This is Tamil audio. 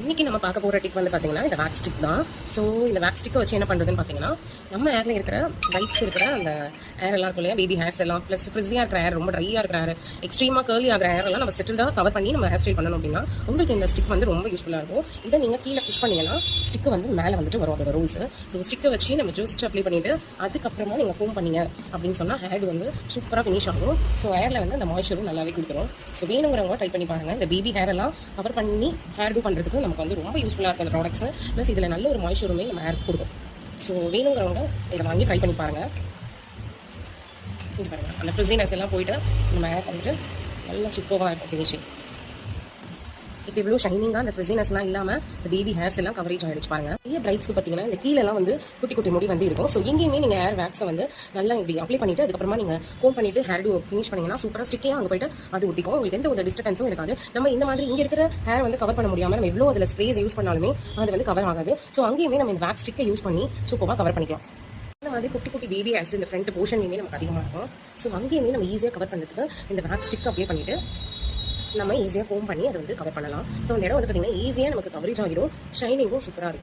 இன்றைக்கி நம்ம பார்க்க போகிற டிப் வந்து பார்த்திங்கன்னா இந்த வேக்ஸ் ஸ்டிக் தான். ஸோ இந்த வேக்ஸ் ஸ்டிக்கை வச்சு என்ன பண்ணுறதுன்னு பார்த்தீங்கன்னா, நம்ம ஏரில் இருக்கிற பைட்ஸ் இருக்கிற அந்த ஏர் எல்லாம் இருக்கும் இல்லையா, பேபி ஹேர்ஸ் எல்லாம் ப்ளஸ் ஃப்ரிஸியாக இருக்கிற ஏர், ரொம்ப ட்ரையாக இருக்கிற ஏர், எக்ஸ்ட்ரீமாக கேர்லி ஆகிற ஏர் எல்லாம் நம்ம செட்டில்டாக கவர் பண்ணி நம்ம ஹேர் ஸ்டைல் பண்ணணும் அப்படின்னா உங்களுக்கு இந்த ஸ்டிக் வந்து ரொம்ப யூஸ்ஃபுல்லாக இருக்கும். இதை நீங்கள் கீழே புஷ் பண்ணிங்கன்னா ஸ்டிக்கு வந்து மேலே வந்துட்டு வரும் அதோட ரூல்ஸ். ஸோ ஸ்டிக்கை வச்சு நம்ம ஜஸ்ட் அப்ளை பண்ணிவிட்டு அதுக்கப்புறமா நீங்கள் ஃபோம் பண்ணிங்க அப்படின்னு சொன்னால் ஹேர் வந்து சூப்பராக ஃபினிஷ் ஆகும். ஸோ ஹேரில் வந்து அந்த மாய்ச்சரும் நல்லாவே கொடுத்துரும். ஸோ வேணுங்கிறவங்க ட்ரை பண்ணி பாருங்கள். இந்த பேபி ஹேர் எல்லாம் கவர் பண்ணி ஹேர் டூ பண்ணுறதுக்கு நமக்கு வந்து ரொம்ப யூஸ்ஃபுல்லாக இருக்கும் இந்த ப்ராடக்ட்ஸ். ப்ளஸ் இதில் நல்ல ஒரு மாய்ச்சருமே நம்ம ஹேர் கொடுக்கும். ஸோ வேணுங்கிறவங்க இதை வாங்கி ட்ரை பண்ணி பாருங்கள். இது பாருங்கள், அந்த ஃப்ரிஸினஸ் எல்லாம் போயிட்டு நம்ம ஹேர் வந்துட்டு நல்லா சூப்பராக இருக்கும் ஃபினிஷிங். இப்போ இவ்வளோ ஷைனிங்காக அந்த ஃப்ரிஸினஸ்லாம் இல்லாமல் இந்த பேபி ஹேர்ஸ் எல்லாம் கவரேஜ் ஆகிடுச்சு பாருங்கள். நிறைய பிரைட்ஸ்க்கு பார்த்தீங்கன்னா இந்த கீழெல்லாம் வந்து குட்டி குட்டி முடி வந்து இருக்கும். ஸோ எங்கேயுமே நீங்கள் ஹேர் வேக்ஸை வந்து நல்லா இப்படி அப்ளை பண்ணிவிட்டு அதுக்கப்புறமா நீங்கள் கோம் பண்ணிவிட்டு ஹேர் டூ ஃபினிஷ் பண்ணிங்கன்னா சூப்பராக ஸ்டிக்கையாக அங்கே போய்ட்டு அது ஒட்டிக்கும். உங்களுக்கு எந்த ஒரு டிஸ்டர்பன்ஸும் இருக்காது. நம்ம இந்த மாதிரி இங்கே இருக்கிற ஹேர் வந்து கவர் பண்ண முடியாமல் நம்ம எவ்வளோ அதில் ஸ்ப்ரேஸ் யூஸ் பண்ணாலுமே அது வந்து கவர் ஆகாது. ஸோ அங்கேயுமே நம்ம இந்த வேக்ஸ் ஸ்டிக்கை யூஸ் பண்ணி சூப்பராக கவர் பண்ணிக்கலாம். இந்த மாதிரி குட்டி குட்டி பேபி ஹேர்ஸ் இந்த ஃப்ரண்ட் போர்ஷன்லையுமே நமக்கு அதிகமாக இருக்கும். ஸோ அங்கேயுமே நம்ம ஈஸியாக கவர் பண்ணுறதுக்கு இந்த வேக்ஸ் ஸ்டிக் அப்ளை பண்ணிவிட்டு நம்ம ஈஸியாக கோம் பண்ணி அதை வந்து கவர் பண்ணலாம். ஸோ அந்த இடம் வந்து பார்த்திங்கன்னா ஈஸியாக நமக்கு கவரேஜ் ஆகிடும், ஷைனிங்கும் சூப்பராக இருக்கும்.